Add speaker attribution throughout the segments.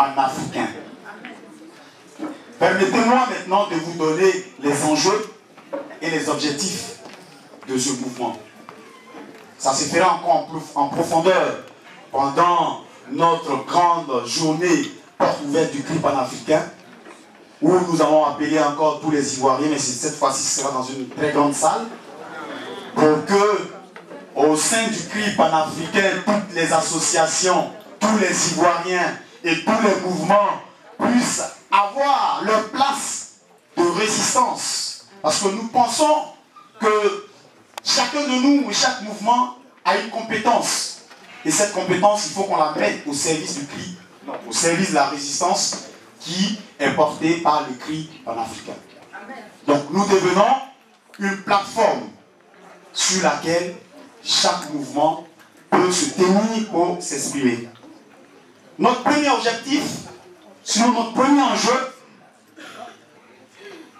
Speaker 1: panafricain. Permettez-moi maintenant de vous donner les enjeux et les objectifs de ce mouvement. Ça se fera encore en profondeur pendant notre grande journée porte ouverte du CRI panafricain, où nous allons appeler encore tous les Ivoiriens, mais cette fois-ci ce sera dans une très grande salle, pour que, au sein du CRI panafricain, toutes les associations, tous les Ivoiriens et tous les mouvements puissent avoir leur place de résistance. Parce que nous pensons que chacun de nous et chaque mouvement a une compétence. Et cette compétence, il faut qu'on la mette au service du CRI, au service de la résistance qui est portée par le CRI panafricain. Donc nous devenons une plateforme sur laquelle chaque mouvement peut se tenir pour s'exprimer. Notre premier objectif, sinon notre premier enjeu,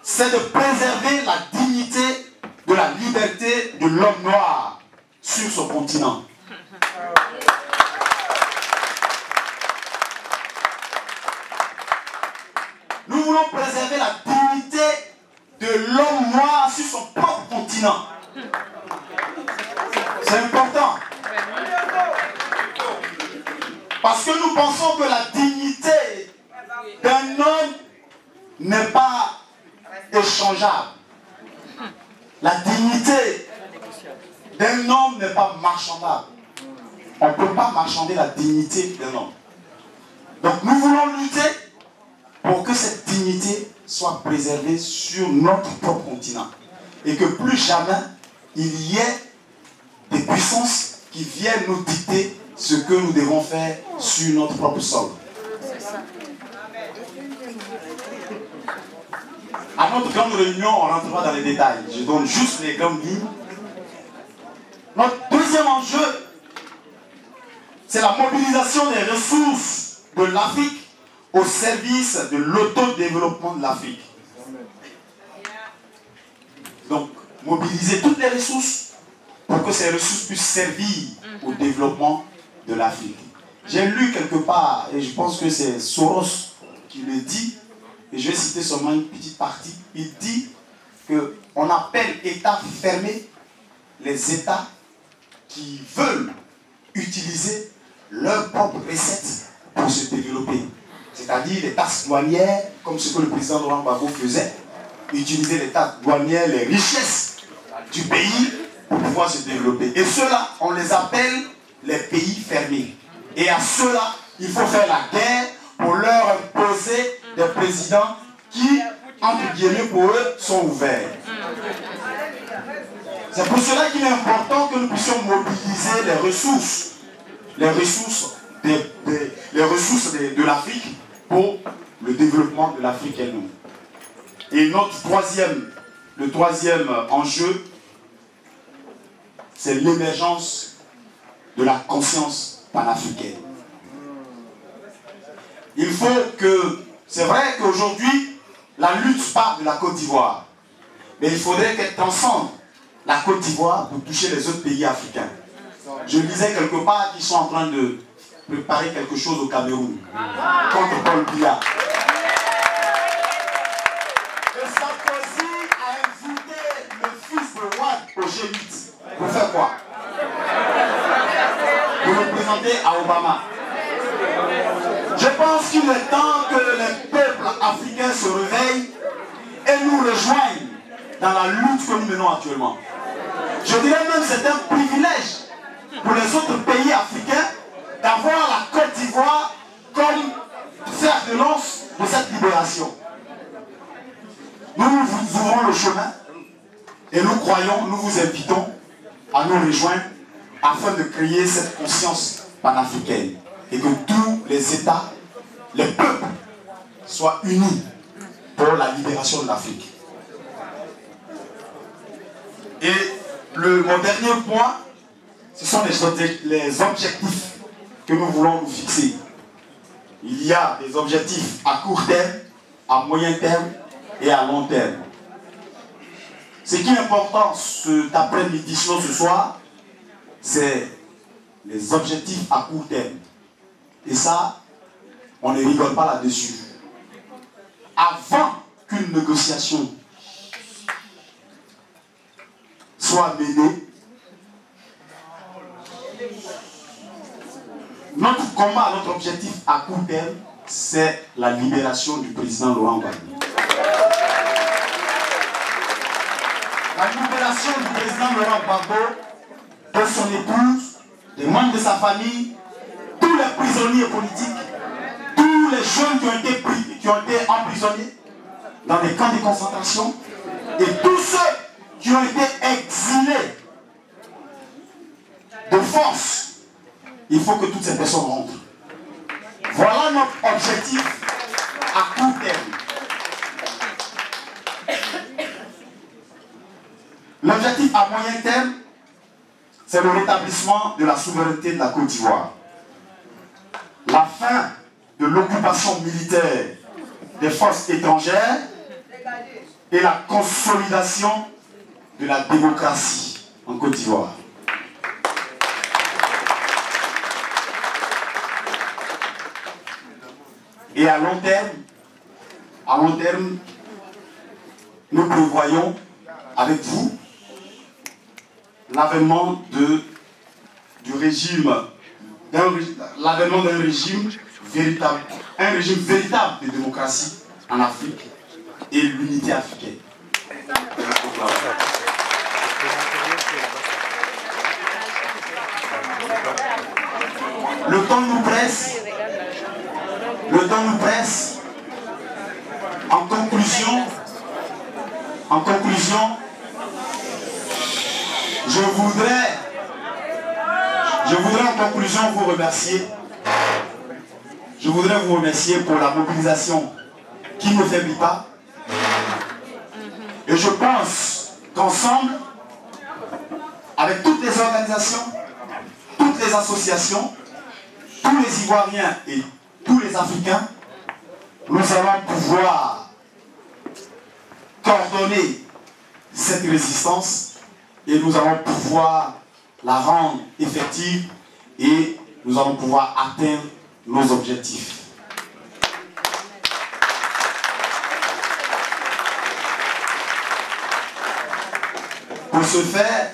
Speaker 1: c'est de préserver la dignité de la liberté de l'homme noir sur ce continent. Nous voulons préserver la dignité de l'homme noir sur son propre continent. C'est important. Parce que nous pensons que la dignité d'un homme n'est pas échangeable. La dignité d'un homme n'est pas marchandable. On ne peut pas marchander la dignité d'un homme. Donc nous voulons lutter pour que cette dignité soit préservée sur notre propre continent. Et que plus jamais il y ait des puissances qui viennent nous dicter ce que nous devons faire sur notre propre sol. À notre grande réunion, on rentrera dans les détails. Je donne juste les grandes lignes. Notre deuxième enjeu, c'est la mobilisation des ressources de l'Afrique au service de l'autodéveloppement de l'Afrique. Donc, mobiliser toutes les ressources pour que ces ressources puissent servir au développement de l'Afrique. J'ai lu quelque part, et je pense que c'est Soros qui le dit, et je vais citer seulement une petite partie. Il dit qu'on appelle États fermés les États qui veulent utiliser leurs propres recettes pour se développer. C'est-à-dire les taxes douanières, comme ce que le président Laurent Gbagbo faisait, utiliser les taxes douanières, les richesses du pays pour pouvoir se développer. Et ceux-là, on les appelle les pays fermés. Et à ceux-là, il faut faire la guerre pour leur imposer des présidents qui, entre guillemets, pour eux, sont ouverts. C'est pour cela qu'il est important que nous puissions mobiliser les ressources de l'Afrique pour le développement de l'Afrique elle-même. Et le troisième enjeu, c'est l'émergence de la conscience panafricaine. Il faut que, c'est vrai qu'aujourd'hui, la lutte part de la Côte d'Ivoire, mais il faudrait qu'elle transcende la Côte d'Ivoire pour toucher les autres pays africains. Je lisais quelque part qu'ils sont en train de préparer quelque chose au Cameroun contre Paul Biya. Et Sarkozy a invité le fils de Wade au G8. Pour faire quoi? Pour le présenter à Obama. Je pense qu'il est temps que les peuples africains se réveillent et nous rejoignent dans la lutte que nous menons actuellement. Je dirais même que c'est un privilège pour les autres pays africains d'avoir la Côte d'Ivoire comme fer de lance de cette libération. Nous vous ouvrons le chemin et nous croyons, nous vous invitons à nous rejoindre afin de créer cette conscience panafricaine et que tous les États, les peuples soient unis pour la libération de l'Afrique. Et mon dernier point, ce sont les objectifs que nous voulons nous fixer. Il y a des objectifs à court terme, à moyen terme et à long terme. Ce qui est important cet après-midi, ce soir, c'est les objectifs à court terme. Et ça, On ne rigole pas là-dessus. Avant qu'une négociation soit menée, notre combat, notre objectif à court terme, c'est la libération du président Laurent Gbagbo. La libération du président Laurent Gbagbo, de son épouse, des membres de sa famille, tous les prisonniers politiques, tous les jeunes qui ont été emprisonnés dans des camps de concentration, et tous ceux qui ont été exilés de force. Il faut que toutes ces personnes rentrent. Voilà notre objectif à court terme. L'objectif à moyen terme, c'est le rétablissement de la souveraineté de la Côte d'Ivoire. La fin de l'occupation militaire des forces étrangères et la consolidation de la démocratie en Côte d'Ivoire. Et à long terme, nous prévoyons avec vous l'avènement d'un régime véritable, de démocratie en Afrique et l'unité africaine. Le temps nous presse. En conclusion, je voudrais en conclusion vous remercier. Je voudrais vous remercier pour la mobilisation qui ne faiblit pas. Et je pense qu'ensemble, avec toutes les organisations, toutes les associations, tous les Ivoiriens et tous les Africains, nous allons pouvoir coordonner cette résistance et nous allons pouvoir la rendre effective et nous allons pouvoir atteindre nos objectifs. Pour ce faire,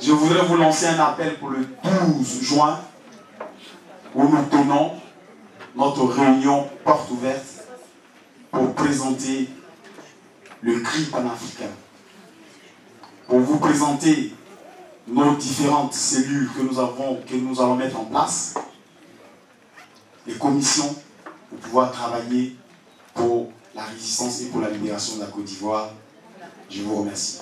Speaker 1: je voudrais vous lancer un appel pour le 12 juin où nous tenons notre réunion porte ouverte pour présenter le cri panafricain, pour vous présenter nos différentes cellules que nous allons mettre en place, les commissions pour pouvoir travailler pour la résistance et pour la libération de la Côte d'Ivoire. Je vous remercie.